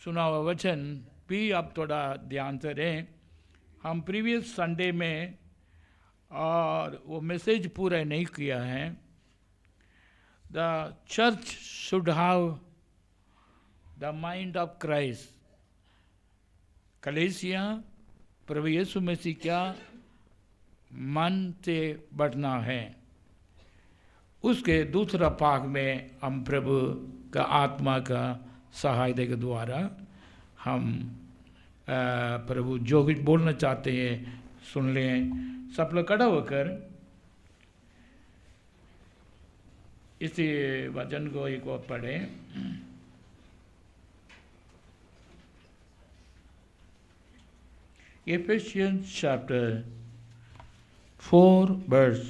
सुना हुआ वचन भी आप थोड़ा ध्यान से रहें। हम प्रीवियस संडे में और वो मैसेज पूरा नहीं किया है। The church should have the mind of Christ. कलीसिया प्रभु यीशु मसीह क्या मन से बढ़ना है, उसके दूसरा भाग में हम प्रभु का आत्मा का सहायता के द्वारा हम प्रभु जो कुछ बोलना चाहते हैं सुन लें। सब लोग खड़ा होकर इसी वचन को एक और पढ़ें। Ephesians chapter 4 verse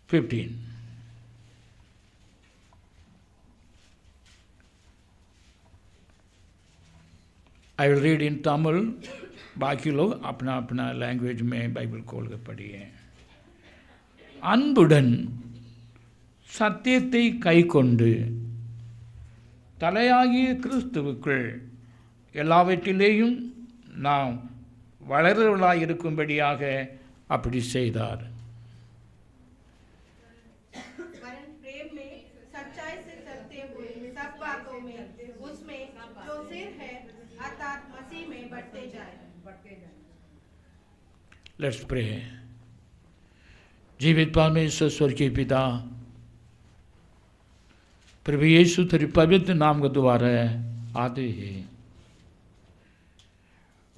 15। I will read in Tamil, बाकी लोग अपना अपना लैंग्वेज में बाइबल खोल कर पढ़िए। அன்புடன் சத்தியத்தை கைக்கொண்டு தலையாகிய கிறிஸ்துவுக்குள் எல்லாவற்றிலேயும் நாம் வளர்வர்களாய் இருக்கும்படியாக அப்படி செய்தார்। प्रेम में सच्चाई से चलते हुए सब बातों में उसमें जो सिर है अर्थात मसीह में बढ़ते जाए। Let's pray. जीवित परमेश्वर स्वर्गीय पिता, प्रभु यीशु तेरे पवित्र नाम के द्वारा आते हैं।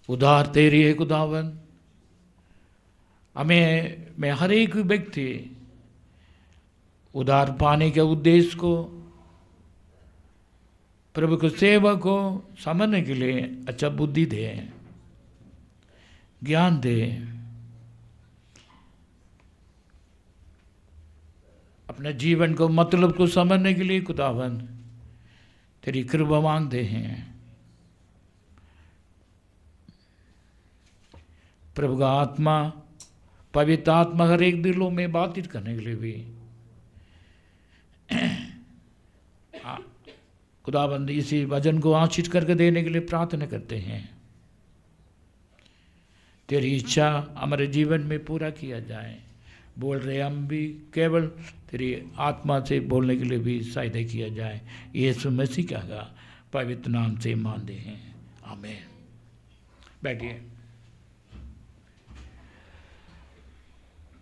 उधार तेरी है खुदावन। मैं हर एक व्यक्ति उधार पाने के उद्देश्य को, प्रभु को सेवा को समझने के लिए अच्छा बुद्धि दे, ज्ञान दे। अपने जीवन को मतलब को समझने के लिए खुदावन तेरी कृपा मांगते हैं। प्रभु का आत्मा, पवित्र आत्मा हर एक दिलों में बातचीत करने के लिए भी खुदाबंद इसी वचन को आशीष करके देने के लिए प्रार्थना करते हैं। तेरी इच्छा हमारे जीवन में पूरा किया जाए। बोल रहे हम भी केवल तेरी आत्मा से बोलने के लिए भी सहायता किया जाए। यीशु मसीह का पवित्र नाम से मानते हैं, आमीन। बैठिए।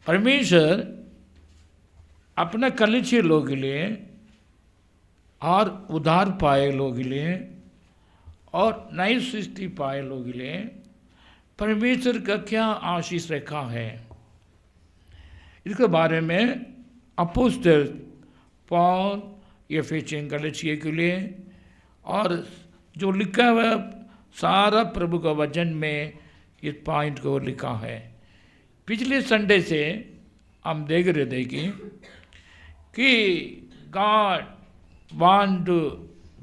परमेश्वर अपने कलीसिया लोगों के लिए और उधार पाए लोगों के लिए और नई सृष्टि पाए लोगों के लिए परमेश्वर का क्या आशीष रखा है, इसके बारे में अपोस्तल पौल एफेसियन कलीसिया के लिए और जो लिखा हुआ सारा प्रभु का वचन में इस पॉइंट को लिखा है। पिछले संडे से हम देख रहे थे कि God want to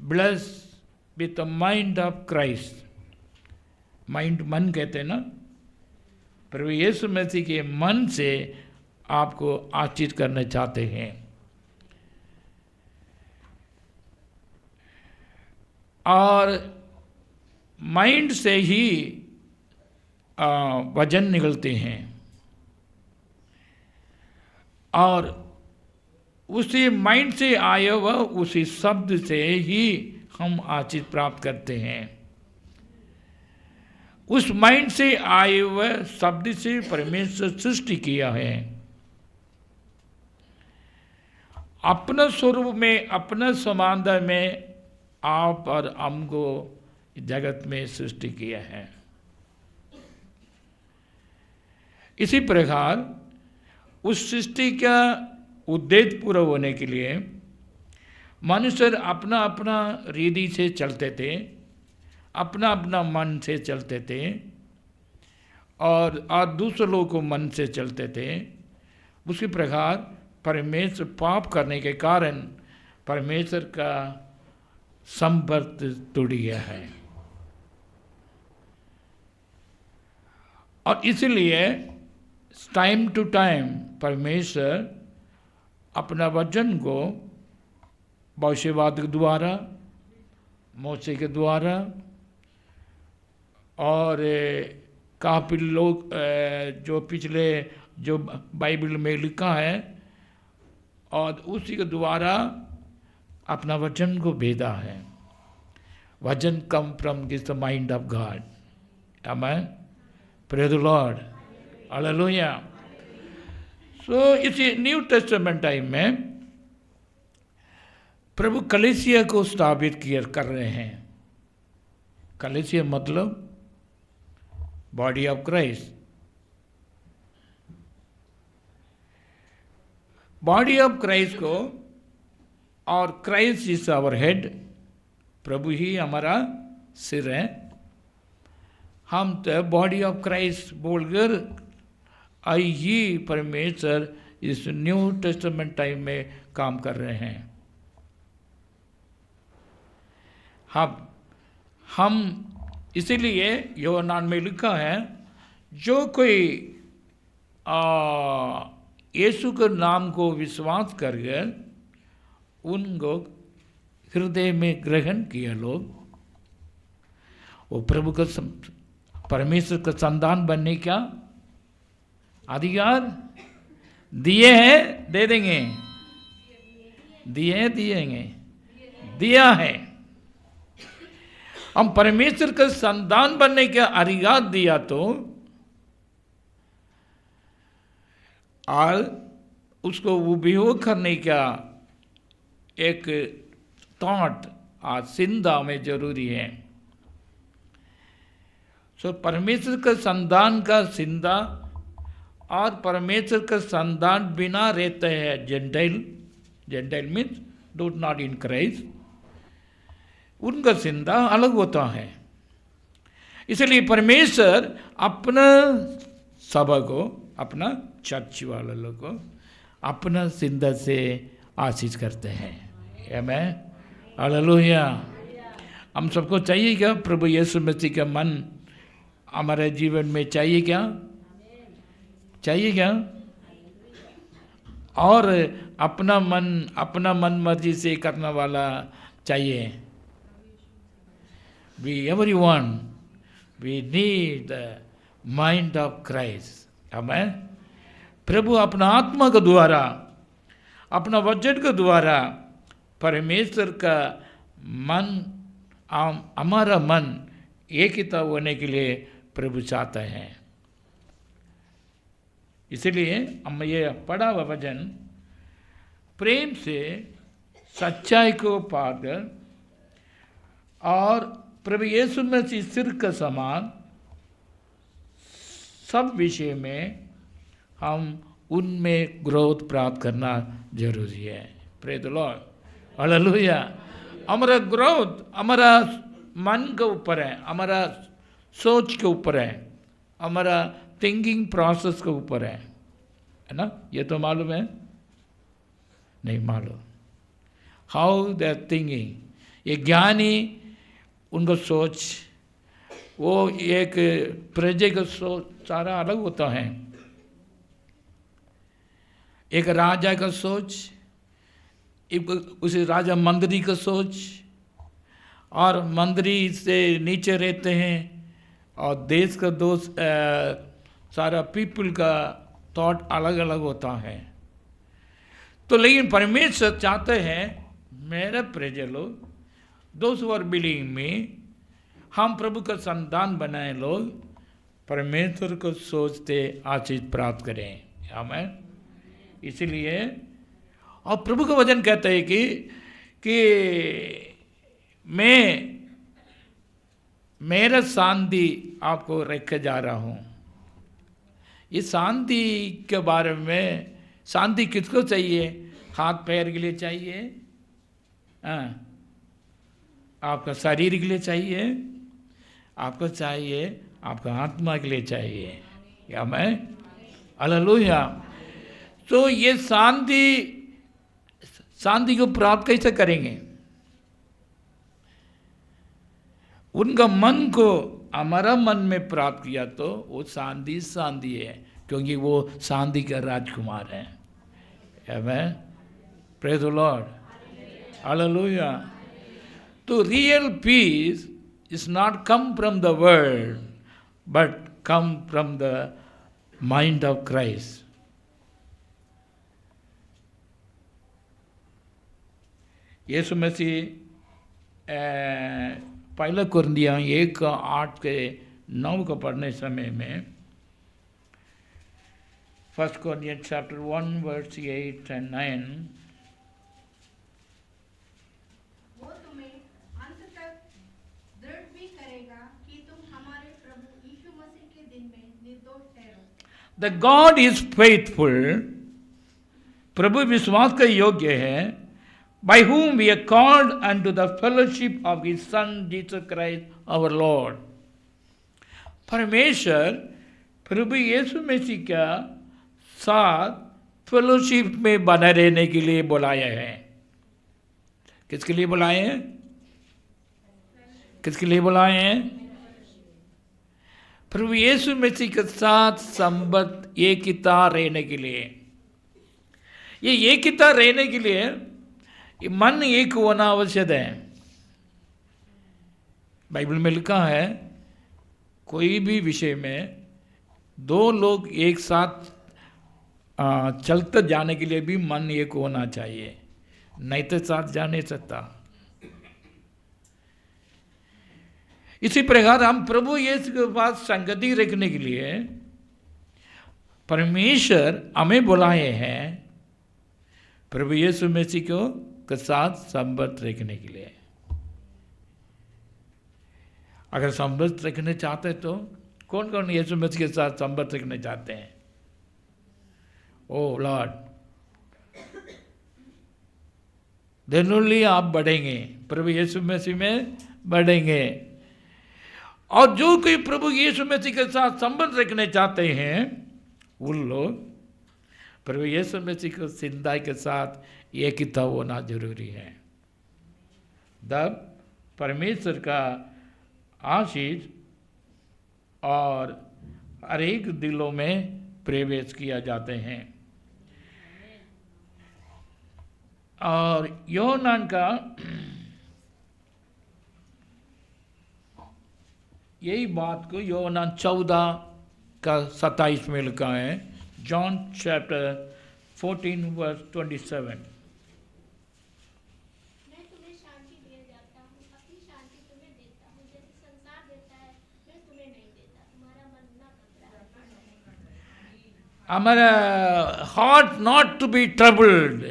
bless with the mind of Christ. Mind मन कहते हैं ना, प्रभु यीशु मसीह के मन से आपको आशीष करना चाहते हैं। और माइंड से ही वचन निकलते हैं और उसी माइंड से आया हुआ उसी शब्द से ही हम आशीष प्राप्त करते हैं। उस माइंड से आए हुए शब्द से परमेश्वर सृष्टि किया है। अपना स्वरूप में, अपना समानता में आप और हमको जगत में सृष्टि किया है। इसी प्रकार उस सृष्टि का उद्देश्य पूरा होने के लिए मनुष्य अपना अपना रीति से चलते थे, अपना अपना मन से चलते थे और दूसरे लोगों को मन से चलते थे। उसी प्रकार परमेश्वर पाप करने के कारण परमेश्वर का संपर्क टूट गया है और इसलिए टाइम टू टाइम परमेश्वर अपना वचन को भविष्यवाद के द्वारा, मूसा के द्वारा, और काफी लोग जो पिछले जो बाइबल में लिखा है, और उसी के द्वारा अपना वचन को भेदा है। वचन come from the mind of God. Amen, praise the Lord, hallelujah. So इसी न्यू टेस्टामेंट टाइम में प्रभु कलीसिया को स्थापित कर रहे हैं। कलीसिया मतलब body of Christ. Body of Christ को, और क्राइस्ट इज आवर हेड, प्रभु ही हमारा सिर है। हम तो बॉडी ऑफ क्राइस्ट बोलकर आई ही परमेश्वर इस न्यू टेस्टामेंट टाइम में काम कर रहे हैं। हम इसीलिए योहन्ना में लिखा है, जो कोई यीशु के नाम को विश्वास करके उनको हृदय में ग्रहण किया लोग, वो प्रभु का परमेश्वर का संतान बनने का अधिकार दिए हैं, दे देंगे, दिएंगे, दिया है। हम परमेश्वर का संतान बनने का अधिकार दिया तो और उसको उपयोग करने का एक थॉट आज सिंधा में जरूरी है। सो परमेश्वर का संतान का सिंधा और परमेश्वर का संतान बिना रहते हैं gentile means do not in Christ, उनका सिंधा अलग होता है। इसलिए परमेश्वर अपना सभा को, अपना चर्च वाले लोग को अपना सिंधा से आशीष करते हैं। आमेन, हालेलुया। हम सबको चाहिए क्या प्रभु यीशु मसीह का मन हमारे जीवन में चाहिए क्या? चाहिए क्या? और अपना मन मर्जी से करने वाला चाहिए। everyone we need the mind of Christ। आमेन। प्रभु अपना आत्मा के द्वारा, अपना वचन के द्वारा परमेश्वर का मन, हमारा मन एकता होने के लिए प्रभु चाहता है। इसलिए हम ये पढ़ा हुआ वचन प्रेम से सच्चाई को पाकर और प्रभु यीशु मसीह सिर का समान सब विषय में हम उनमें ग्रोथ प्राप्त करना जरूरी है। Praise the Lord, hallelujah. हमारा ग्रोथ हमारा मन के ऊपर है, हमारा सोच के ऊपर है, हमारा थिंकिंग प्रोसेस के ऊपर है ना? ये तो मालूम है? नहीं मालूम। How they are thinking. ये ज्ञानी उनका सोच, वो एक प्रजा का सोच सारा अलग होता है। एक राजा का सोच, एक उसे राजा मंत्री का सोच, और मंत्री से नीचे रहते हैं, और देश का दोस्त सारा पीपल का थॉट अलग अलग होता है। तो लेकिन परमेश्वर चाहते हैं मेरे प्रजा लोग, दोस्त हु आर बिलीविंग में, हम प्रभु का संतान बनाए लोग परमेश्वर को सोचते आशीष प्राप्त करें। आमेन। इसलिए और प्रभु का वचन कहता है कि मैं मेरा शांति आपको रखे जा रहा हूँ। इस शांति के बारे में, शांति किसको चाहिए? हाथ पैर के लिए चाहिए, आपका शरीर के लिए चाहिए, आपको चाहिए, आपका आत्मा के लिए चाहिए। या मैं हालेलुया। तो ये शांति को प्राप्त कैसे करेंगे? उनका मन को हमारा मन में प्राप्त किया तो वो शांति है, क्योंकि वो शांति का राजकुमार है। Amen, praise the Lord, hallelujah. तो real peace is not come from the world but come from the mind of Christ. Yeshu Masih पहला कुरिन्थियों 1:8-9 को पढ़ने समय में, 1 Corinthians chapter 1 verse 8 and 9, वो तुम्हें अंत तक दृढ़ भी करेगा कि तुम हमारे प्रभु यीशु मसीह के दिन में निर्दोष ठहरो। The God is faithful, प्रभु विश्वास का योग्य है, by whom we are called unto the fellowship of his Son Jesus Christ our Lord। परमेश्वर प्रभु यीशु मसीह का साथ फेलोशिप में बने रहने के लिए बुलाया है। किसके लिए बुलाए हैं? किसके लिए बुलाए हैं? प्रभु यीशु मसीह के साथ संबंध एकता रहने के लिए। ये एकता रहने के लिए मन एक होना आवश्यक है। बाइबल में लिखा है कोई भी विषय में दो लोग एक साथ चलते जाने के लिए भी मन एक होना चाहिए, नहीं तो साथ जा नहीं सकता। इसी प्रकार हम प्रभु यीशु के पास संगति रखने के लिए परमेश्वर हमें बुलाए हैं, प्रभु यीशु मसीह को के साथ संबंध रखने के लिए। अगर संबंध रखने चाहते तो कौन कौन यीशु मसीह के साथ संबंध रखने चाहते हैं? ओ लॉर्ड, देन ओनली आप बढ़ेंगे, प्रभु यीशु मसीह में बढ़ेंगे। और जो कोई प्रभु यीशु मसीह के साथ संबंध रखने चाहते हैं उन लोग प्रभु यीशु मसीह को जिंदगी के साथ एकता होना जरूरी है। तब परमेश्वर का आशीष और हर एक दिलों में प्रवेश किया जाते हैं। और योहन्ना का यही बात को योहन्ना 14:27 में लिखा है, जॉन चैप्टर 14 verse 27। हमारा heart not to be troubled.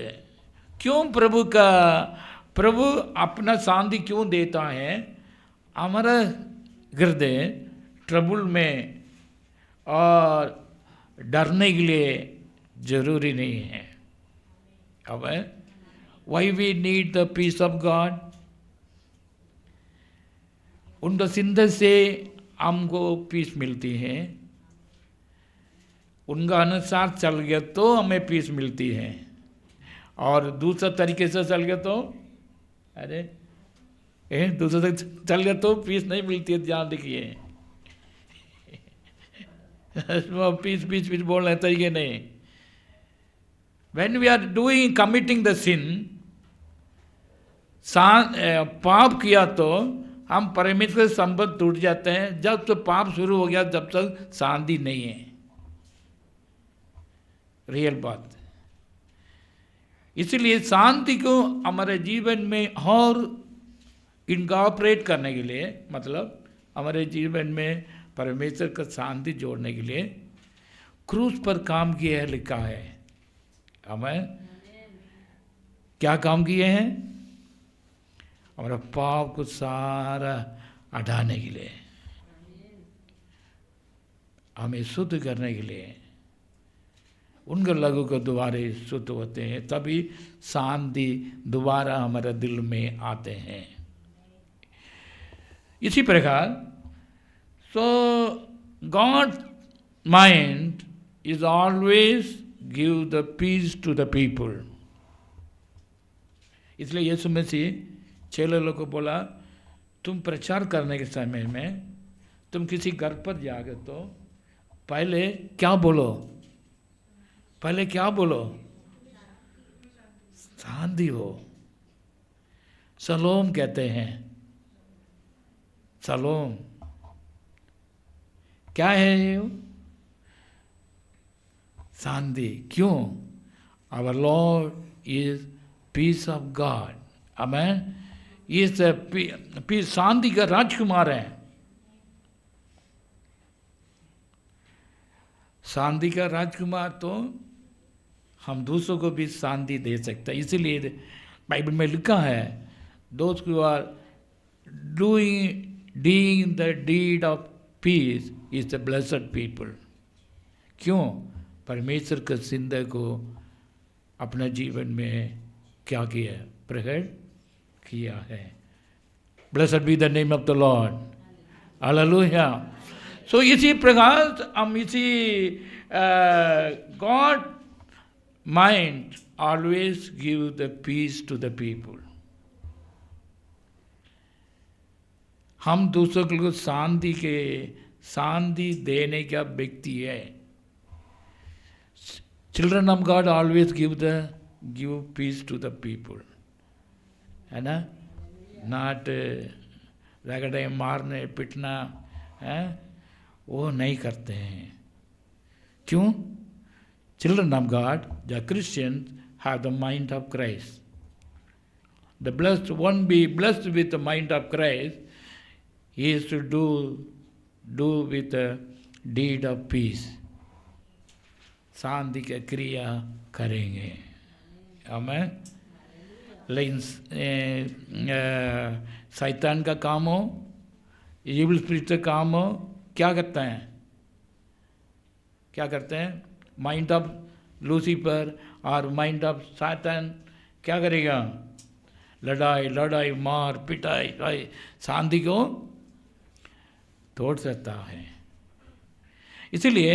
क्यों प्रभु अपना शांति क्यों देता है? हमारा हृदय ट्रबल में और डरने के लिए जरूरी नहीं है। अब why we need the peace of God, उनका सिंध से हमको पीस मिलती है, उनका अनुसार चल गया तो हमें पीस मिलती है, और दूसरा तरीके से चल गया तो दूसरे से चल गया तो पीस नहीं मिलती है। ध्यान देखिए, पीस पीस पीस बोल रहे तरीके नहीं। When we are doing committing the sin, पाप किया तो हम परमेश्वर से संबंध टूट जाते हैं। जब तो पाप शुरू हो गया जब तक शांति नहीं है। रियल बात। इसलिए शांति को हमारे जीवन में और इनकॉर्पोरेट करने के लिए, मतलब हमारे जीवन में परमेश्वर का शांति जोड़ने के लिए क्रूस पर काम किया है, लिखा है। हमें क्या काम किए हैं? हमारा पाप को सारा हटाने के लिए, हमें शुद्ध करने के लिए उनके लहू को दोबारा शुद्ध होते हैं, तभी शांति दोबारा हमारे दिल में आते हैं। इसी प्रकार so God mind is always give the peace to the people. इसलिए यीशु मसीह चेले लोगों को बोला, तुम प्रचार करने के समय में तुम किसी घर पर जाओगे तो पहले क्या बोलो? पहले क्या बोलो? शांति हो, सलोम कहते हैं। सलोम क्या है ये? शांति। क्यों? Our Lord is peace of God. Amen. इस पीस, शांति का राजकुमार है। शांति का राजकुमार तो हम दूसरों को भी शांति दे सकते हैं। इसीलिए बाइबल में लिखा है, those who are doing the deed of peace is the blessed people. क्यों? परमेश्वर के सिंधे को अपने जीवन में क्या किया है? प्रकट किया है। Blessed be the name of the Lord. Hallelujah. So इसी प्रकार हम इसी God mind always give the peace to the people. हम दूसरों को शांति देने का व्यक्ति है। Children of God always give peace to the people, है ना? नॉट रगड़े मारने पिटना है, वो नहीं करते हैं। क्यों? Children of God, the Christians have the mind of Christ. The blessed one be blessed with the mind of Christ, he is to do with a deed of peace। शांति की क्रिया करेंगे। आमेन। लेकिन शैतान का काम हो, इविल स्पिरिट का काम हो, क्या करते हैं? क्या करते हैं? माइंड ऑफ लूसीफर और माइंड ऑफ शैतान क्या करेगा? लड़ाई मार पिटाई, शांति को तोड़ सकता है। इसलिए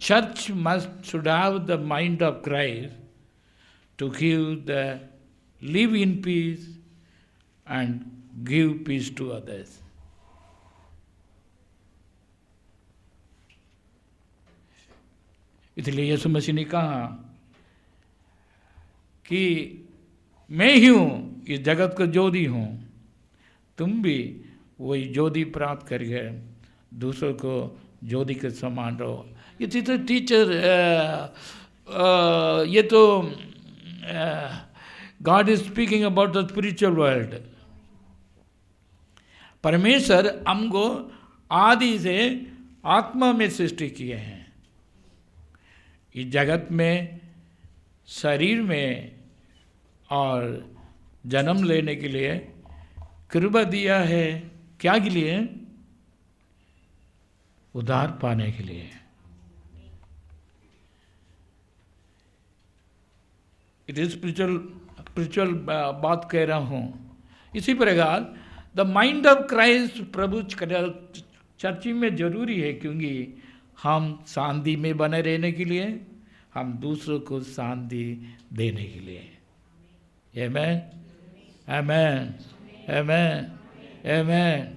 church must should have the mind of Christ to live in peace and give peace to others. इसलिए यीशु मसीह ने कहा कि मैं ही हूं, इस जगत को ज्योति हूं, तुम भी वही ज्योति प्राप्त करके दूसरों को ज्योति के समान रहो। ये टीचर ये तो God is speaking about the spiritual world. परमेश्वर हमको आदि से आत्मा में सृष्टि किए हैं। इस जगत में शरीर में और जन्म लेने के लिए कृपा दिया है। क्या के लिए? उद्धार पाने के लिए। इट इज स्पिरिचुअल बात कह रहा हूं। इसी प्रकार the mind of Christ Prabhu church में जरूरी है, क्योंकि हम शांति में बने रहने के लिए, हम दूसरों को शांति देने के लिए। आमेन, amen, amen, amen.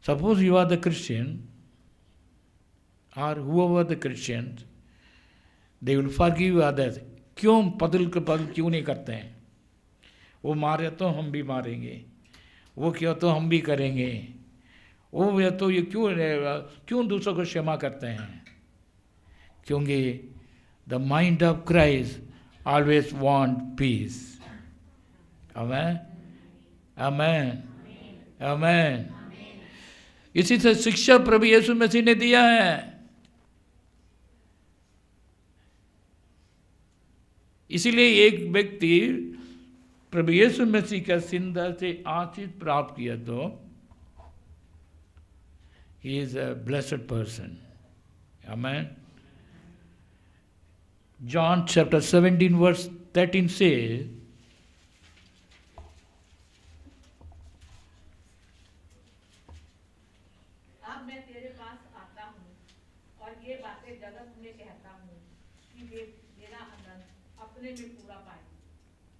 Suppose you are the Christian, or whoever the Christians, they will forgive others। क्यों पदल के पदल क्यों नहीं करते हैं? वो मारे तो हम भी मारेंगे, वो किया तो हम भी करेंगे, वो या तो ये क्यों दूसरों को क्षमा करते हैं? क्योंकि the mind of Christ always want peace. Amen, amen, amen. इसी से शिक्षा प्रभु यीशु मसीह ने दिया है। इसीलिए एक व्यक्ति प्रभु यीशु मसीह का सिंधा से आशीष प्राप्त किया तो he is a blessed person। Amen। John chapter 17 verse 13 says,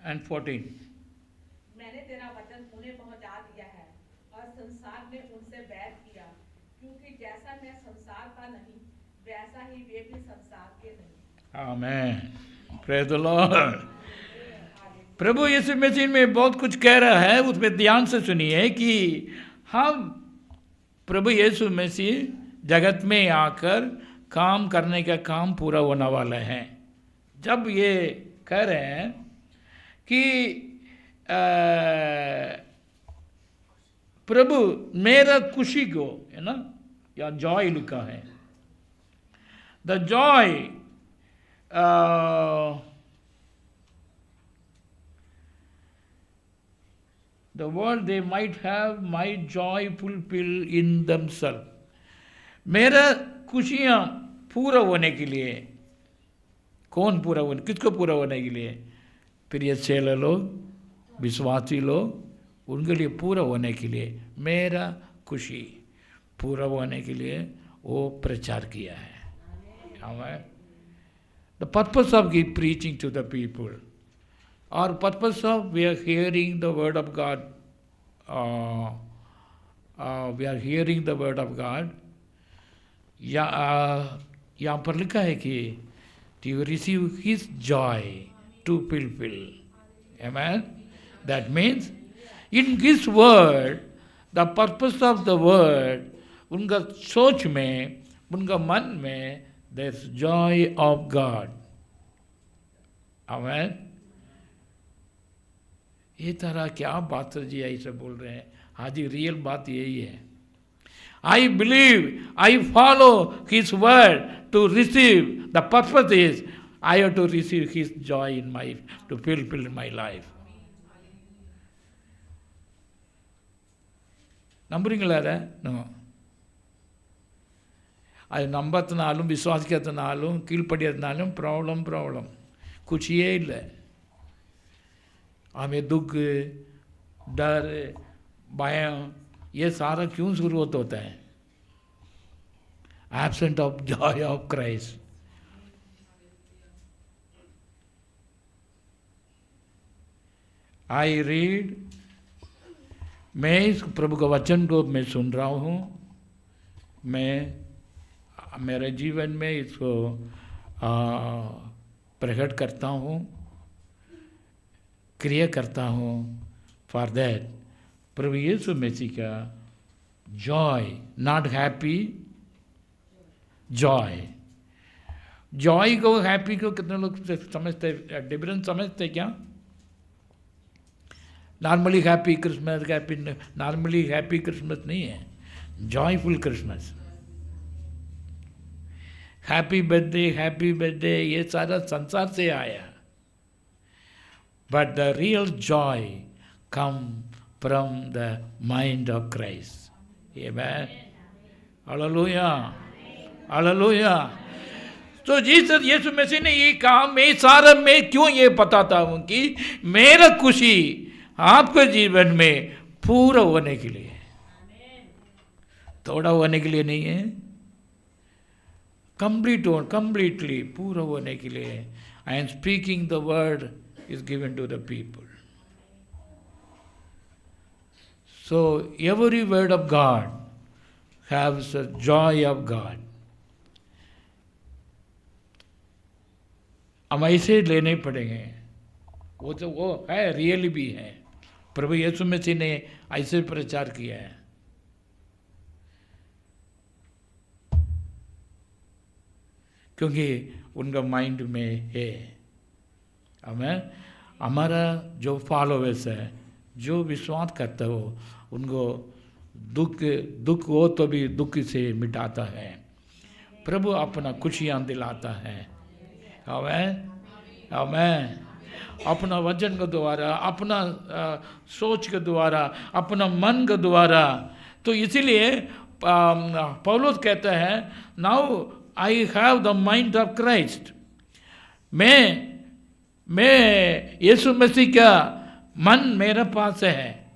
and 14, मैंने तेरा वचन उन्हें पहुंचा दिया है और संसार ने उनसे बैर किया, क्योंकि जैसा मैं संसार का नहीं वैसा ही वे भी संसार के नहीं। Amen। Praise the Lord। प्रभु यीशु मसीह में बहुत कुछ कह रहा है, उसमें ध्यान से सुनिए कि हम प्रभु यीशु मसीह जगत में आकर काम करने का काम पूरा होने वाला है। जब ये कह रहे हैं कि प्रभु मेरा खुशी को, है ना, या जॉय लिखा है, the Joy, the world they might have my joy fulfill in themselves. मेरा खुशियाँ पूरा होने के लिए, कौन पूरा होने, किसको पूरा होने के लिए? प्रिय चेले लोग, विश्वासी लोग, उनके लिए पूरा होने के लिए, मेरा खुशी पूरा होने के लिए वो प्रचार किया है। हमें the purpose of preaching to the people, or purpose of we are hearing the word of God, we are hearing the word of God, यहाँ पर लिखा है कि to receive his joy to fulfill. Amen? That means in his word, the purpose of the word, उनका सोच में, उनका मन में, there's joy of God. Amen? ये तरह क्या बात सर जी ऐसे बोल रहे हैं? हाँ जी, रियल बात यही है। I believe, I follow his word to receive. The purpose is I have to receive his joy in my, to fulfill my life. நம்புறீங்களா? அது நம்பத்தினாலும் விசுவாசிக்கிறதுனாலும் கீழ்ப்படியதுனாலும் ப்ராப்ளம் कुछिए இல்லை। हमें दुख, डर, भय, ये सारा क्यों शुरू होता है? Absent of Joy of Christ. I read, मैं इस प्रभु का वचन को मैं सुन रहा हूँ, मैं मेरे जीवन में इसको प्रकट करता हूँ, क्रिया करता हूँ। फॉर दैट प्रभु यीशु मसीह का Joy, not happy, Joy. Joy को हैप्पी को कितने लोग समझते, डिफरेंस समझते क्या? Normally happy Christmas, happy normally happy Christmas नहीं है, जॉयफुल क्रिसमस। हैप्पी बर्थडे ये सारा संसार से आया, but the real Joy come from the mind of Christ. Amen, hallelujah, hallelujah. तो जीसस यीशु मसीह ने ये कहा, मैं सारा मैं क्यों ये बताता हूँ कि मेरा खुशी आपके जीवन में पूरा होने के लिए, थोड़ा होने के लिए नहीं है, completely पूरा होने के लिए। I am speaking the word is given to the people. So every word of God has the joy of God. हम ऐसे लेने पड़ेंगे, वो तो वो है, रियली भी है। प्रभु यीशु मसीह ने ऐसे प्रचार किया है। क्योंकि उनका माइंड में है। हमें हमारा जो फॉलोवर्स है, जो विश्वास करता हो, उनको दुख हो तो भी दुख से मिटाता है। प्रभु अपना खुशियाँ दिलाता है। हमें अपना वचन के द्वारा, अपना सोच के द्वारा, अपना मन के द्वारा। तो इसीलिए पौलुस कहता है, now I have the mind of Christ. मैं यीशु मसीह का मन मेरे पास है,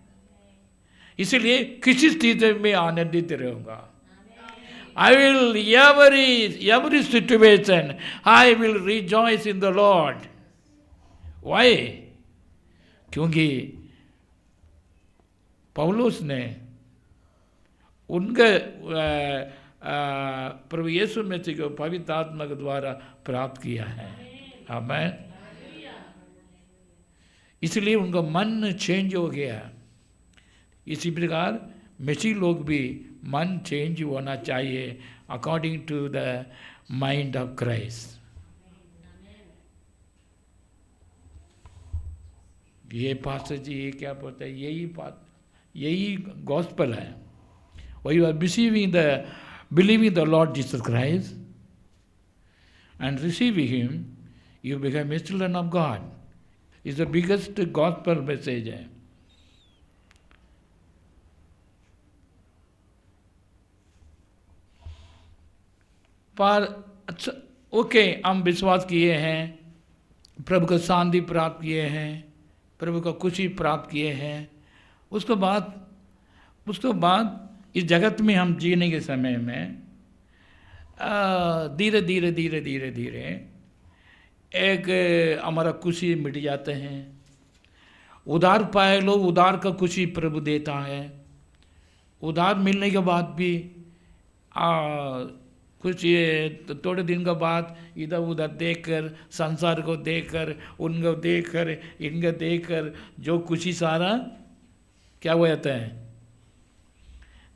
इसलिए किसी स्थिति में आनंदित रहूँगा। I will every situation I will rejoice in the Lord. Why? क्योंकि पौलुस ने उनके प्रभु यीशु मसीह को पवित्र आत्मा के द्वारा प्राप्त किया है। आमेन। इसलिए उनका मन चेंज हो गया। इसी प्रकार मसीह लोग भी मन चेंज होना चाहिए according to the mind of Christ. ये पास्टर जी ये क्या बोलते हैं, यही गॉस्पेल है। When you are believing the Lord Jesus Christ and receiving Him, you become a children of God. It's the biggest gospel message है। पर अच्छा ओके, हम विश्वास किए हैं, प्रभु को शांति प्राप्त किए हैं, प्रभु को खुशी प्राप्त किए हैं। उसके बाद इस जगत में हम जीने के समय में धीरे धीरे एक हमारा खुशी मिट जाते हैं। उधार पाए लोग, उधार का खुशी प्रभु देता है। उधार मिलने के बाद भी कुछ ये थोड़े दिन के बाद इधर उधर देखकर, संसार को देखकर, उनको देखकर, इनको देखकर जो खुशी सारा क्या हो जाता है,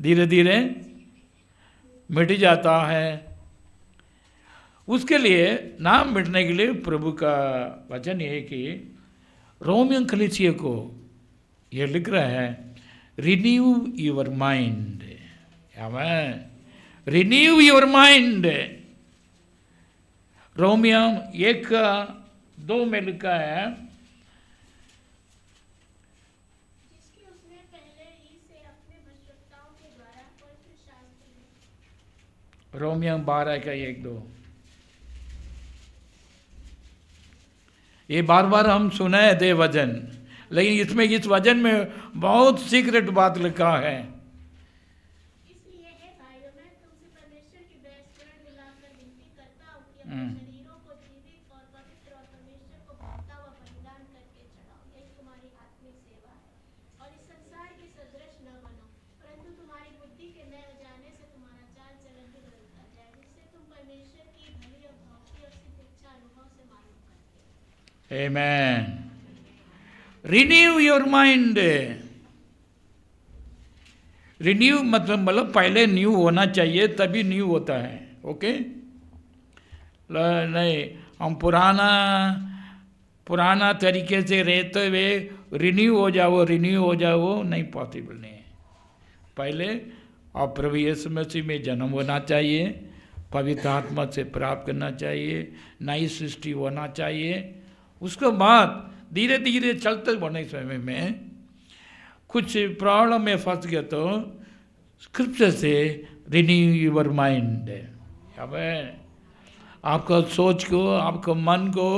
धीरे धीरे मिट जाता है। उसके लिए नाम मिटने के लिए प्रभु का वचन ये है कि रोमियो कलीसिया को ये लिख रहा है, renew your mind. Renew your mind. Romeo 1:2 में लिखा है, रोमियो 12:1-2। ये बार बार हम सुने थे वचन, लेकिन इसमें इस वचन में बहुत सीक्रेट बात लिखा है। इसलिए हे भाइयों, मैं तुमसे परमेश्वर की बहस मिलाकर विनती करता हूं कि अपने शरीरों को जीवित और पवित्र और परमेश्वर को भाता हुआ बलिदान करके चढ़ाओ, यही तुम्हारी आत्मिक सेवा है। और इस संसार के सदृश न बनो, परंतु तुम्हारी बुद्धि के नए हो जाने से तुम्हारा चाल चलन भी बदलता जाए, जिससे तुम परमेश्वर की भली और भावती और सिद्ध इच्छा अनुभव से मालूम करते हो। Amen. Renew your mind. Renew मतलब पहले न्यू होना चाहिए, तभी न्यू होता है। ओके, नहीं हम पुराना तरीके से रहते हुए रिन्यू हो जाओ नहीं, पॉसिबल नहीं है। पहले आप प्रभु यीशु मसीह में जन्म होना चाहिए, पवित्र आत्मा से प्राप्त करना चाहिए, नई सृष्टि होना चाहिए। उसके बाद धीरे धीरे चलते बढ़ने समय में कुछ प्रॉब्लम में फंस गया तो स्क्रिप्चर से रिन्यू योर माइंड। अब आपका सोच को, आपका मन को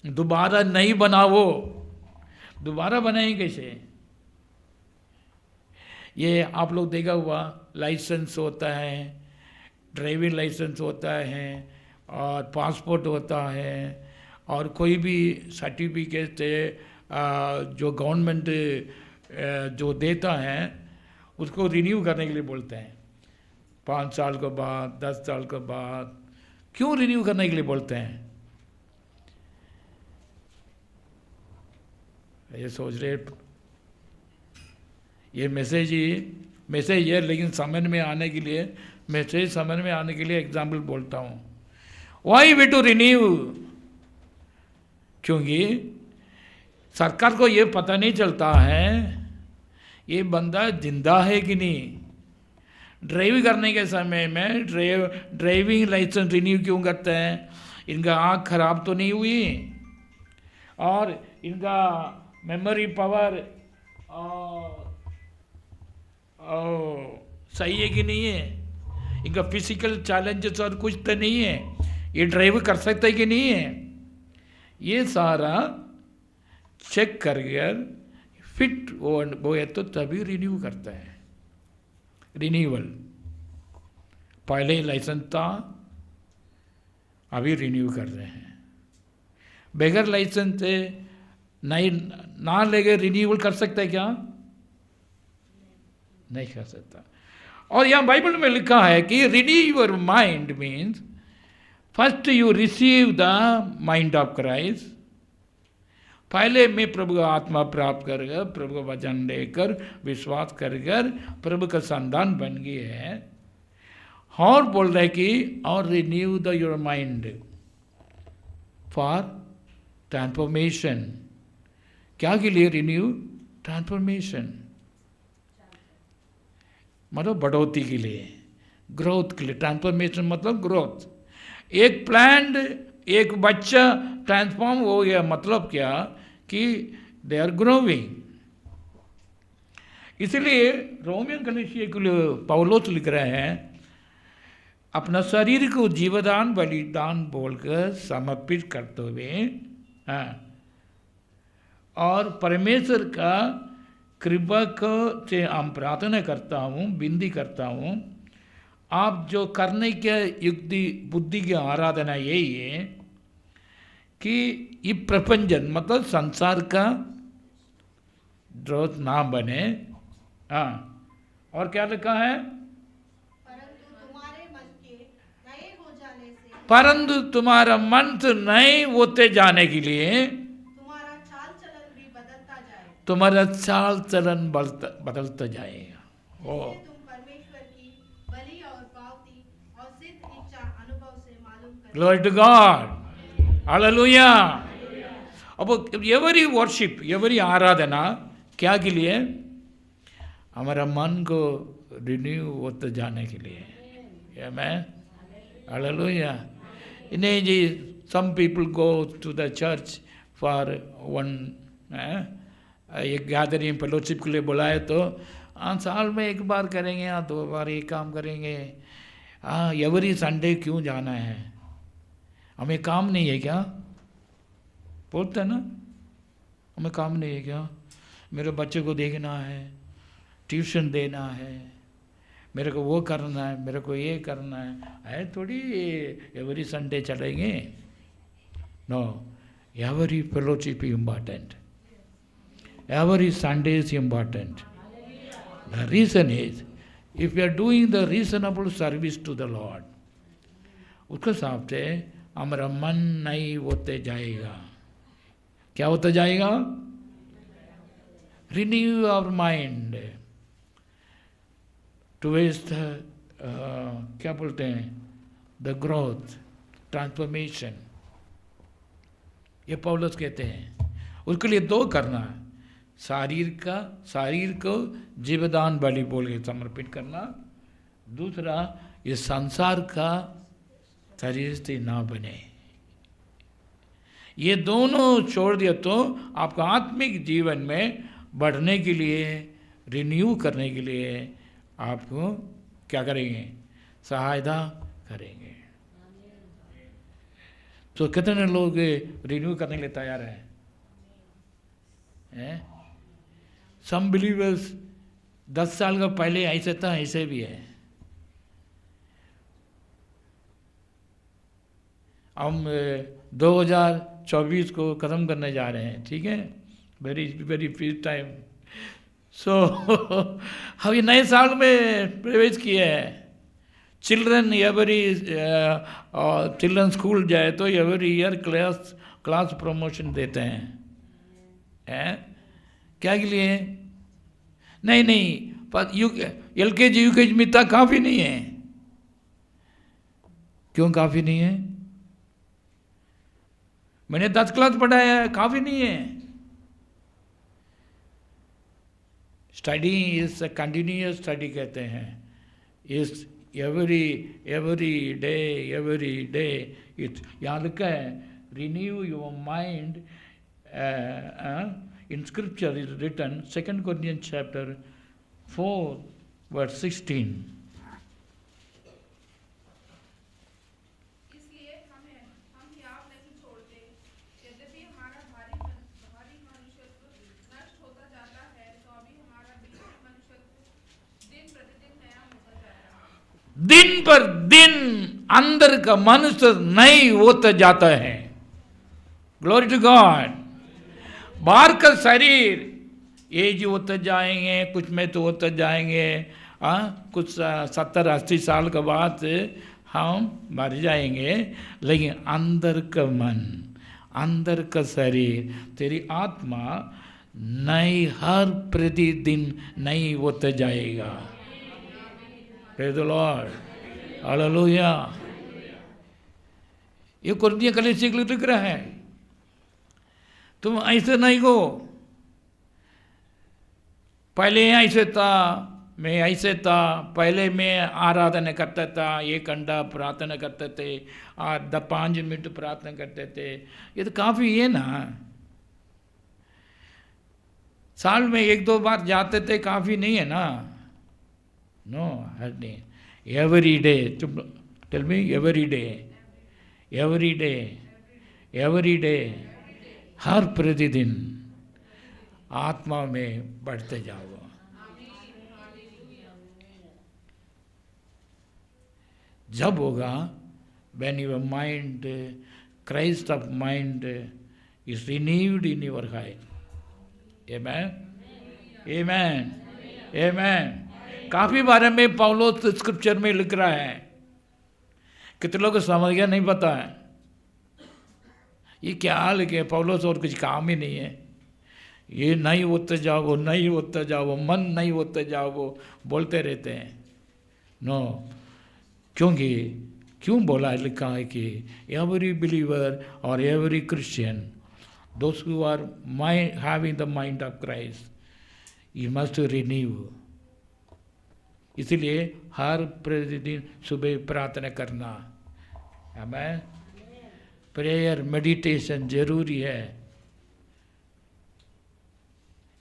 दोबारा नहीं बनाओ। दोबारा बनाएं कैसे? ये आप लोग देखा हुआ, लाइसेंस होता है, ड्राइविंग लाइसेंस होता है, और पासपोर्ट होता है, और कोई भी सर्टिफिकेट जो गवर्नमेंट जो देता है उसको रिन्यू करने के लिए बोलते हैं 5 साल के बाद, 10 साल के बाद। क्यों रिन्यू करने के लिए बोलते हैं? ये सोच रहे, ये मैसेज है, लेकिन समझ में आने के लिए, मैसेज समझ में आने के लिए एग्जाम्पल बोलता हूँ। Why we to renew? क्योंकि सरकार को ये पता नहीं चलता है ये बंदा जिंदा है कि नहीं। ड्राइव करने के समय में ड्राइविंग लाइसेंस रिन्यू क्यों करते हैं? इनका आँख खराब तो नहीं हुई, और इनका मेमोरी पावर सही है कि नहीं है, इनका फिजिकल चैलेंजेस और कुछ तो नहीं है, ये ड्राइव कर सकता है कि नहीं है। ये सारा चेक कर फिट वो है तो तभी रिन्यू करता है। रिन्यूअल, पहले लाइसेंस था, अभी रिन्यू कर रहे हैं। बगैर लाइसेंस से नहीं ना लेके रिन्यूअल कर सकता है क्या? नहीं कर सकता। और यहाँ बाइबल में लिखा है कि renew your mind means first you receive the mind of Christ, पहले मैं प्रभु का आत्मा प्राप्त कर प्रभु का वचन लेकर विश्वास कर प्रभु का संतान बन गए हैं। और बोल रहे कि और renew the your mind for transformation. क्या के लिए रिन्यू? ट्रांसफॉर्मेशन मतलब बढ़ोतरी के लिए, ग्रोथ के लिए। ट्रांसफॉर्मेशन मतलब ग्रोथ। एक प्लांट, एक बच्चा ट्रांसफॉर्म हो गया मतलब क्या कि दे आर ग्रोविंग। इसलिए रोमियन कलीसिया के लिए पौलुस लिख रहे हैं अपना शरीर को जीवदान बलिदान बोलकर समर्पित करते हुए, और परमेश्वर का कृपा को से हम प्रार्थना करता हूँ, विनती करता हूँ, आप जो करने के युक्ति बुद्धि की आराधना यही है कि ये प्रपंचन मतलब संसार का द्रोह ना बने। और क्या लिखा है? परंतु तुम्हारा मन से नए होते जाने के लिए तुम्हारा चाल चलन बदलता जाएगा। तुम परमेश्वर की बलि और पावती और सिद्ध इच्छा अनुभव से मालूम करें। Glory to God. Hallelujah. अब एवरी वर्शिप, एवरी आराधना क्या के लिए? हमारा मन को रिन्यू होते जाने के लिए। Amen. Hallelujah. नहीं जी, some people go to the church for one एक गैदरिंग फेलोशिप के लिए बुलाए तो साल में एक बार करेंगे या 2 बार ये काम करेंगे। एवरी संडे क्यों जाना है? हमें काम नहीं है क्या? बोलते ना, हमें काम नहीं है क्या? मेरे बच्चे को देखना है, ट्यूशन देना है, मेरे को वो करना है, मेरे को ये करना है थोड़ी एवरी संडे चलेंगे। No, every fellowship important, every Sunday is important. The reason is, if we are doing the reasonable service to the Lord, उसके हिसाब से हमारा मन नहीं होते जाएगा। क्या होता जाएगा? Renew our mind towards the क्या बोलते हैं, the growth, transformation। ये पौलुस कहते हैं। उसके लिए 2 करना है, शरीर को जीवदान बलि बोल के समर्पित करना, दूसरा ये संसार का शरीर से ना बने। ये दोनों छोड़ दिया तो आपका आत्मिक जीवन में बढ़ने के लिए, रिन्यू करने के लिए आपको क्या करेंगे? सहायता करेंगे। तो कितने लोग रिन्यू करने के लिए तैयार हैं? सम बिलीवर्स 10 साल का पहले ऐसे था, ऐसे भी है। हम 2024 को खत्म करने जा रहे हैं, ठीक है? Very very feast time. So हम ये नए साल में प्रवेश किए हैं। चिल्ड्रन एवरी चिल्ड्रन स्कूल जाए तो एवरी ईयर क्लास प्रमोशन देते हैं। क्या के लिए? नहीं, पर LKG UKG में इतना काफ़ी नहीं है। क्यों काफ़ी नहीं है? मैंने 10 क्लास पढ़ाया है, काफ़ी नहीं है। स्टडी इज कंटिन्यूअस स्टडी कहते हैं। इस एवरी डे इट्स यहाँ लिखा है renew your mind. In scripture is written 2 Corinthians chapter 4 verse 16. इसलिए हम याद नहीं छोड़ते, यद्यपि हमारा भारी मनुष्यत्व नष्ट होता जाता है, तो अभी हमारा दिव्य मनुष्यत्व दिन प्रतिदिन नया होता जाता है। दिन पर दिन अंदर का मनुष्य नई होता जाता है। Glory to God. बाहर का शरीर एज होते जाएंगे, कुछ में तो होते जाएंगे, कुछ 70-80 साल के बाद हम मर जाएंगे, लेकिन अंदर का मन, अंदर का शरीर, तेरी आत्मा नई हर प्रतिदिन नई होते जाएगा। Praise the Lord, hallelujah. ये कुरिन्थियों कलीसिया के लिए लिख रहा है, तुम ऐसे नहीं हो, पहले ऐसे था, मैं ऐसे था, पहले मैं आराधना करता था, 1 घंटा प्रार्थना करते थे, 5 मिनट प्रार्थना करते थे, ये तो काफ़ी है ना। साल में 1-2 बार जाते थे, काफ़ी नहीं है ना। नो, नहीं, every day, tell me, every day, every day, every day, हर प्रतिदिन आत्मा में बढ़ते जाओ। जब होगा when your mind, Christ of mind is renewed in your heart. Amen, amen, amen. काफी बारे में पौलुस स्क्रिप्चर में लिख रहा है, कितने लोग समझ गया नहीं पता है। ये क्या हाल है, पौलुस और कुछ काम ही नहीं है, ये नहीं होते जाओ, नहीं होते जाओ, मन नहीं होते जाओ, बोलते रहते हैं। नो, क्योंकि क्यों बोला है, लिखा है कि एवरी बिलीवर और every Christian, those who are having the mind of Christ, you must renew. इसलिए हर प्रतिदिन सुबह प्रार्थना करना, हमें प्रेयर मेडिटेशन जरूरी है।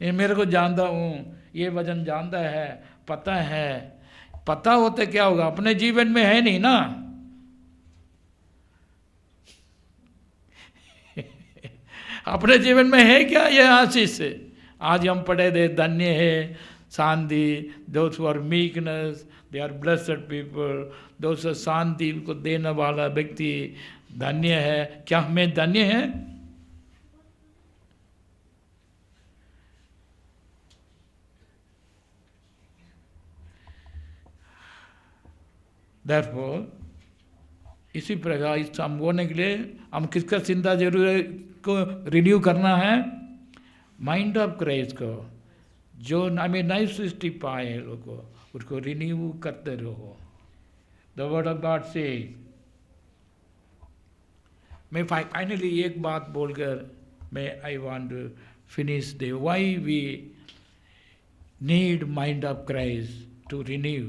ये मेरे को जानता हूँ, ये वजन जानता है, पता है, पता होते क्या होगा, अपने जीवन में है नहीं ना। अपने जीवन में है क्या ये आशीष? आज हम पढ़े थे, धन्य है शांति, दोस्त for meekness, they are blessed people, दोस्त शांति को देने वाला व्यक्ति धन्य है। क्या हमें धन्य है? Therefore, इसी प्रकार इस हम होने के लिए हम किसका चिंता जरूर को रिन्यू करना है? माइंड ऑफ क्राइस्ट को, जो हमें नई सृष्टि पाए हैं लोगों को, उसको रिन्यू करते रहो। द वर्ड ऑफ गॉड से मैं फाइनली एक बात बोलकर मैं I want to finish the why we need mind of Christ to renew.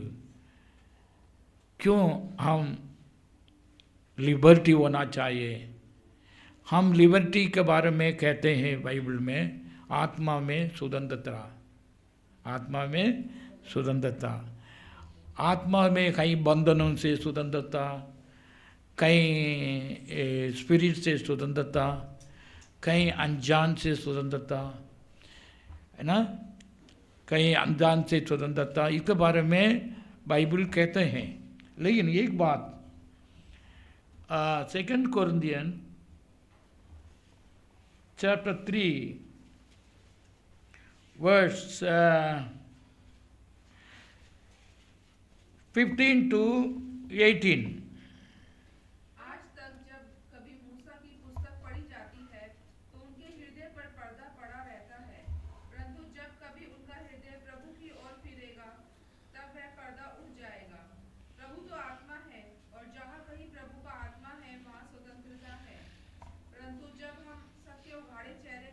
क्यों हम लिबर्टी होना चाहिए? हम लिबर्टी के बारे में कहते हैं बाइबल में, आत्मा में स्वतंत्रता, आत्मा में स्वतंत्रता। आत्मा में कई बंधनों से स्वतंत्रता, कई स्पिरिट से स्वतंत्रता, कई अनजान से स्वतंत्रता, है ना, कई अनजान से स्वतंत्रता, इसके बारे में बाइबल कहते हैं। लेकिन एक बात, 2 कोरिन्थियन चैप्टर 3 वर्स 15 to 18। आज तक जब कभी मूसा की पुस्तक पढ़ी जाती है तो उनके हृदय पर पर्दा पड़ा रहता है, परंतु जब कभी उनका हृदय प्रभु की ओर फिरेगा तब वह पर्दा उठ जाएगा। प्रभु तो आत्मा है और जहाँ कहीं प्रभु का आत्मा है वहाँ स्वतंत्रता है। परंतु जब हम सबके उघाड़े चेहरे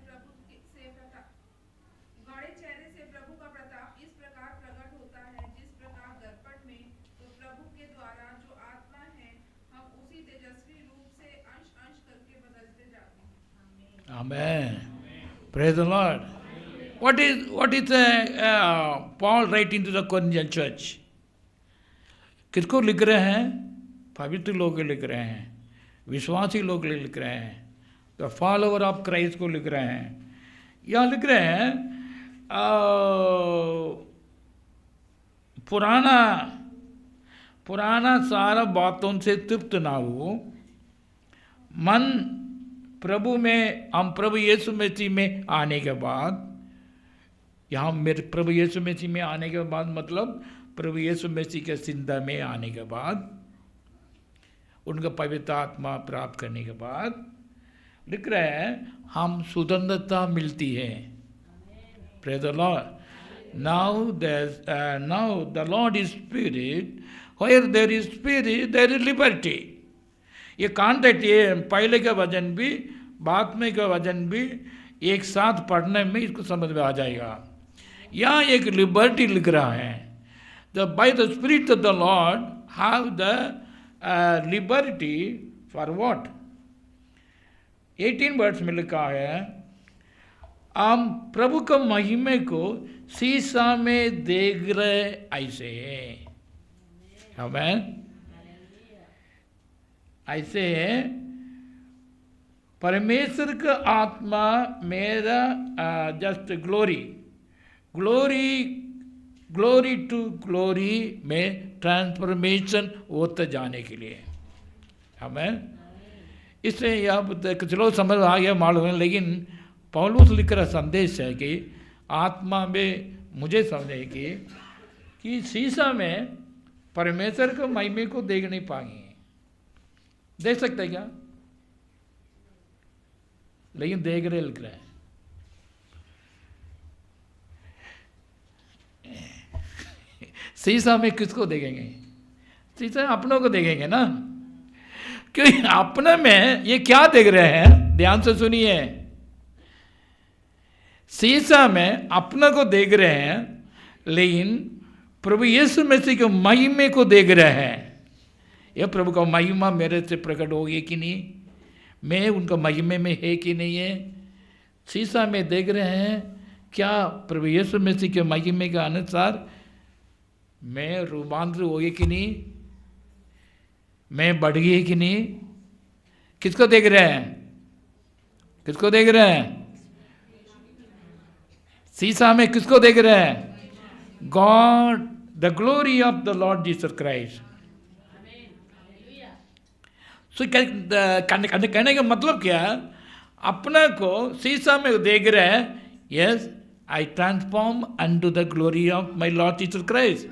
से प्रभु का प्रताप इस प्रकार प्रकट होता है, जिस प्रकार दर्पण में, तो प्रभु के द्वारा जो आत्मा है हम उसी तेजस्वी रूप से अंश अंश करके बदलते जाते हैं। Amen. Praise the Lord. What is Paul writing to the Corinthian church? किसको लिख रहे हैं? पवित्र लोग लिख रहे हैं, विश्वासी लोग लिख रहे हैं, द फॉलोवर ऑफ क्राइस्ट को लिख रहे हैं। यहाँ लिख रहे हैं पुराना सारा बातों से तृप्त ना हो, मन प्रभु में, हम प्रभु यीशु मसीह में आने के बाद, यहाँ मेरे प्रभु यीशु मसीह में आने के बाद मतलब प्रभु यीशु मसीह के जिंदा में आने के बाद, उनका पवित्र आत्मा प्राप्त करने के बाद, लिख रहे हैं हम स्वतंत्रता मिलती है। Praise the Lord. Now the Lord is spirit, where there is spirit there is liberty. ये कॉन्टेक्ट, ये पहले का वचन भी बाद में का वचन भी एक साथ पढ़ने में इसको समझ में आ जाएगा। यहाँ एक लिबर्टी लिख रहा है, the by the spirit of the Lord have the liberty for what. 18 words में लिखा है, हम प्रभु का महिमे को शीशा में देख रहे ऐसे। आमीन। ऐसे परमेश्वर का आत्मा मेरा जस्ट ग्लोरी टू ग्लोरी में ट्रांसफॉर्मेशन होते जाने के लिए। आमीन। इससे अब चलो समझ आ गया मालूम है, लेकिन पौलुस लिख रहा संदेश है कि आत्मा में मुझे समझे कि शीशा में परमेश्वर के महिमे को देख नहीं पाएंगे। देख सकते हैं क्या? लेकिन देख रहे लिख रहा है। शीशा में किसको देखेंगे? शीशा अपनों को देखेंगे ना, क्योंकि अपने में ये क्या देख रहे हैं, ध्यान से सुनिए। शीशा में अपने को देख रहे हैं, लेकिन प्रभु यीशु मसीह के महिमे को देख रहे हैं। यह प्रभु का महिमा मेरे से प्रकट होगी कि नहीं, मैं उनका महिमे में है कि नहीं है। शीशा में देख रहे हैं, क्या प्रभु यीशु मसीह के महिमे के अनुसार मैं रूपांतर होगी कि नहीं, मैं बढ़ गई कि नहीं। किसको देख रहे हैं? किसको देख रहे हैं? शीशा में किसको देख रहे हैं? God, the glory of the Lord Jesus Christ. So कहने का मतलब क्या है? अपने को शीशा में देख रहे हैं। Yes, I transform unto the glory of my Lord Jesus Christ.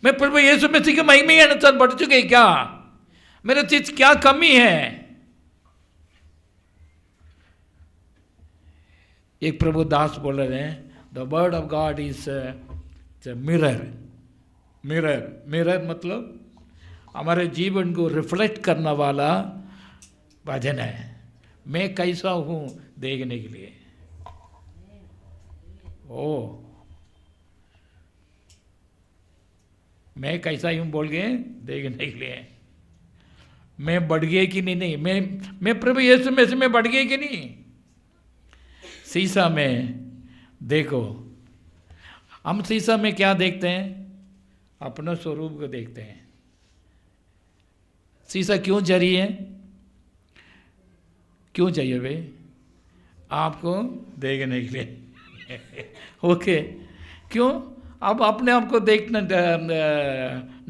मैं प्रभु यीशु मसीह के महिमा के अनुसार बढ़ चुके क्या? मेरे चीज क्या कमी है? एक प्रभु दास बोल रहे हैं, the word of God is mirror. Mirror मतलब हमारे जीवन को रिफ्लेक्ट करने वाला वचन है। मैं कैसा हूं देखने के लिए। ओ, मैं कैसा हूं बोल के देखने के लिए। मैं बढ़ गया कि नहीं, मैं प्रभु यीशु मसीह में बढ़ गया कि नहीं। शीशा में देखो, हम शीशा में क्या देखते हैं? अपने स्वरूप को देखते हैं। शीशा क्यों चाहिए? क्यों चाहिए भाई? आपको देखने के लिए। ओके, क्यों? अब अपने आप को देखना,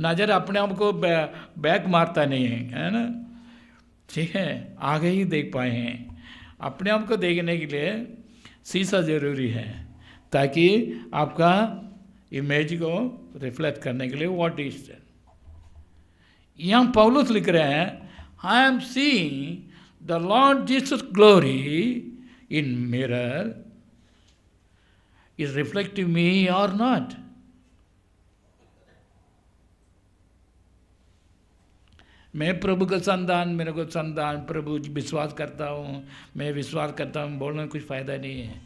नजर अपने आप को बैक मारता नहीं है ना, ठीक है, आगे ही देख पाए हैं। अपने आप को देखने के लिए शीशा जरूरी है, ताकि आपका इमेज को रिफ्लेक्ट करने के लिए। व्हाट इज, यहाँ पौलुस लिख रहे हैं, I am seeing the Lord Jesus glory in mirror is reflecting me or not. मैं प्रभु का संतान, मेरे को संतान, प्रभु विश्वास करता हूँ, मैं विश्वास करता हूँ बोलने में कुछ फायदा नहीं है।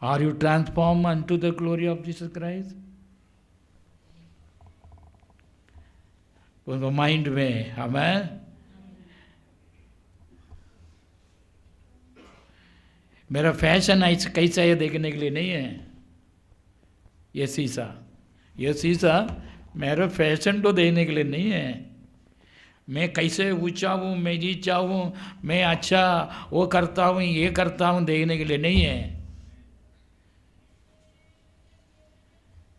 Are you transform unto the glory of Jesus Christ? उनको माइंड में हमें मेरा फैशन कैसा है देखने के लिए नहीं है। ये शीशा मेरा फैशन तो देखने के लिए नहीं है। मैं कैसे ऊंचा हूँ, मैं नीचा हूँ, मैं अच्छा वो करता हूँ, ये करता हूँ देखने के लिए नहीं है।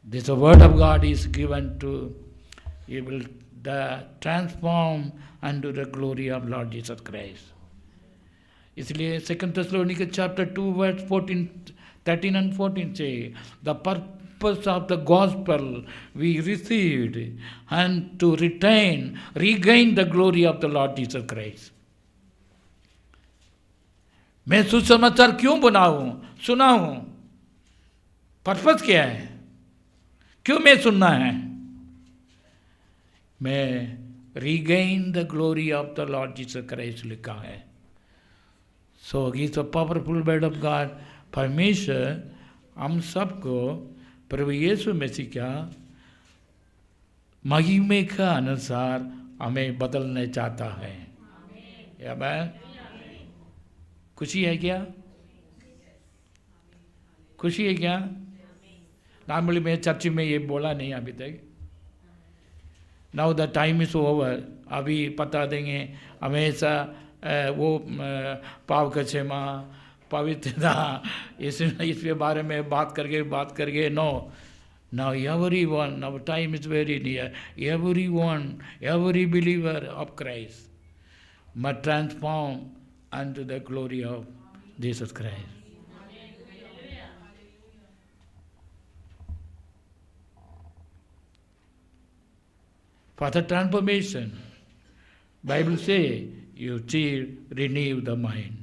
This word of God is given to you will transform unto the glory of Lord Jesus Christ. इसलिए 2 Thessalonians chapter 2 verse 13 and 14 say, the purpose of the gospel we received and to regain the glory of the Lord Jesus Christ. मैं सुसमाचार क्यों सुनाऊं? Purpose क्या है? क्यों मैं सुनना है? मैं regain the glory of the Lord Jesus Christ लिखा है. So he is a powerful word of God. परमेश्वर हम सबको प्रभु यीशु मसीह का महिमा के अनुसार हमें बदलना चाहता है. आमीन. खुशी है क्या? खुशी है क्या? नॉर्मली मैं चर्च में ये बोला नहीं अभी तक. Now the time is over. अभी बता देंगे हमेशा वो पाव का क्षमा, पवित्रता, इस बारे में बात करके no. Now everyone, our time is very near. Everyone, every believer of Christ must transform unto the glory of Jesus Christ. For the transformation, Bible say, you still renew the mind.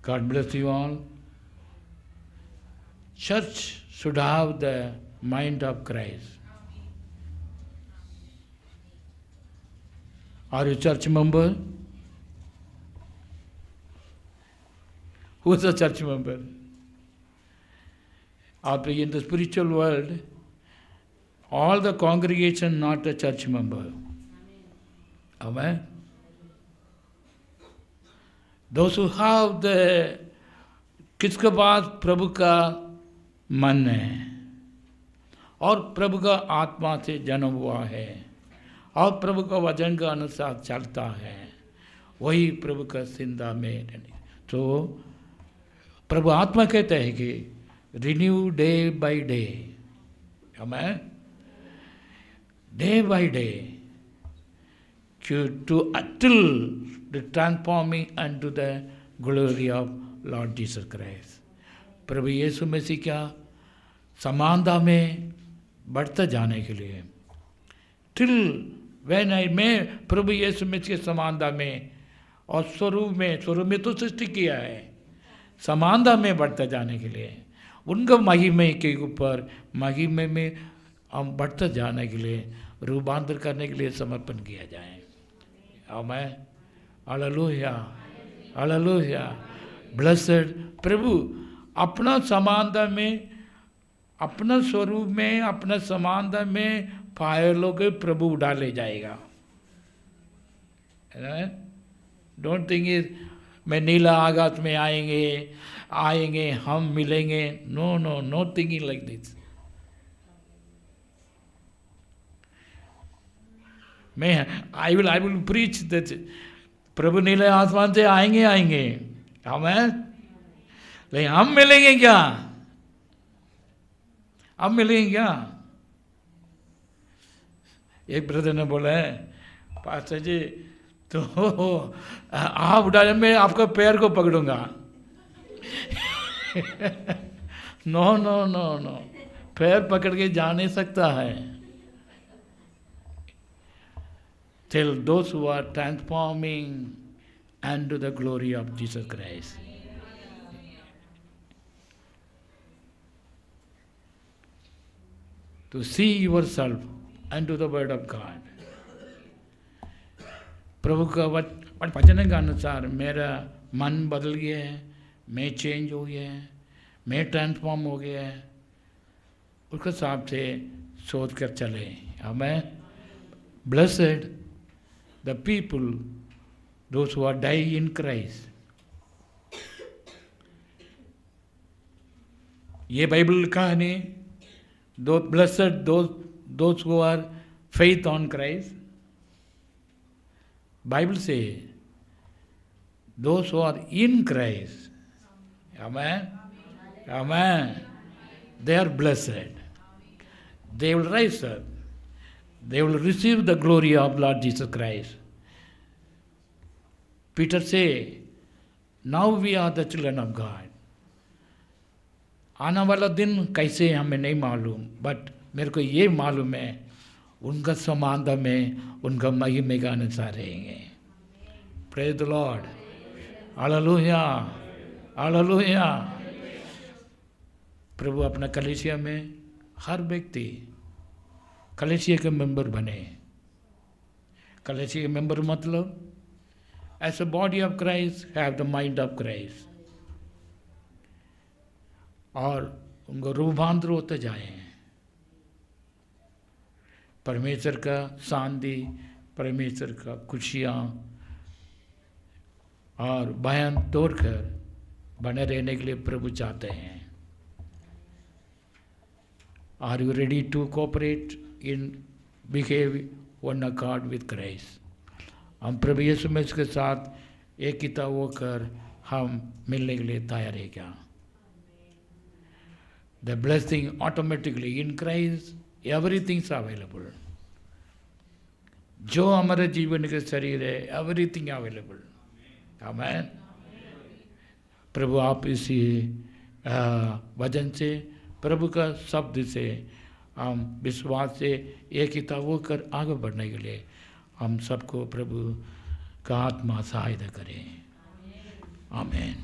God bless you all. Church should have the mind of Christ. Are you church member? Who is a church member? After in the spiritual world, all the congregation not a church member. Amen. Those who have the किसके पास प्रभु का मन है और प्रभु का आत्मा से जन्म हुआ है और प्रभु का वचन का अनुसार चलता है, वही प्रभु का सिंदा में. तो प्रभु आत्मा कहते हैं कि रिन्यू डे बाय डे. हमें day by day to till the transforming unto the glory of Lord Jesus Christ. प्रभु यीशु मसीह क्या समानता में बढ़ते जाने के लिए till when मैं प्रभु यीशु मसीह के समानता में और स्वरूप में तो सृष्टि किया है, समानता में बढ़ते जाने के लिए उनका महिमा के ऊपर महिमा में हम बढ़ते जाने के लिए रूपांतर करने के लिए समर्पण किया जाए. आमेन. Hallelujah, hallelujah. ब्लेसेड. प्रभु अपना समानता में, अपना स्वरूप में, अपना समानता में पाए लोग प्रभु उठा ले जाएगा. डोंट थिंक इज मैं नीला आकाश में आएंगे हम मिलेंगे. No no no thinking like this. I will preach that प्रभु नीले आसमान से आएंगे. हमें लेकिन हम मिलेंगे क्या? हम मिलेंगे क्या? एक ब्रदर ने बोला है, पास्टर जी तो आप उठा, मैं आपका पैर को पकड़ूंगा. नो नो नो नो, पैर पकड़ के जा नहीं सकता है. Till those who are transforming unto the glory of Jesus Christ. To see yourself unto the word of God. प्रभु का वचन के अनुसार मेरा मन बदल गया है, मैं चेंज हो गया है, मैं ट्रांसफॉर्म हो गया है, उसके हिसाब से सोच कर चले. हमें blessed the people, those who are dying in Christ. ये बाइबल लिखा है नहीं. Blessed those who are faith on Christ. Bible say those who are in Christ. Amen. Amen. They are blessed. They will rise up. They will receive the glory of Lord Jesus Christ. Peter say, now we are the children of God. आने वाला दिन कैसे हमें नहीं मालूम, but मेरे को ये मालूम है उनका समानता में उनका महिमा का अनुसार रहेंगे. Praise the Lord. Hallelujah. Hallelujah. प्रभु अपना कलीसिया में हर व्यक्ति कलीसिया के मेंबर बने. कलीसिया के मेंबर मतलब as a body of Christ have the mind of Christ. और उनको रूपांतर होते जाए. परमेश्वर का शांति, परमेश्वर का खुशियाँ और बयान तोड़कर बने रहने के लिए प्रभु चाहते हैं. Are you ready to cooperate in behave one accord with Christ? हम प्रभु यीशु मसीह के साथ एकता होकर हम मिलने के लिए तैयार है क्या? The blessing automatically in Christ, everything is available. जो हमारे जीवन के शरीर है, everything available. Amen. प्रभु आप इसी वचन से, प्रभु का शब्द से हम विश्वास से एकता होकर आगे बढ़ने के लिए हम सबको प्रभु का आत्मा सहायता करें. आमीन.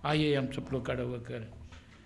आइए हम सब लोग खड़े होकर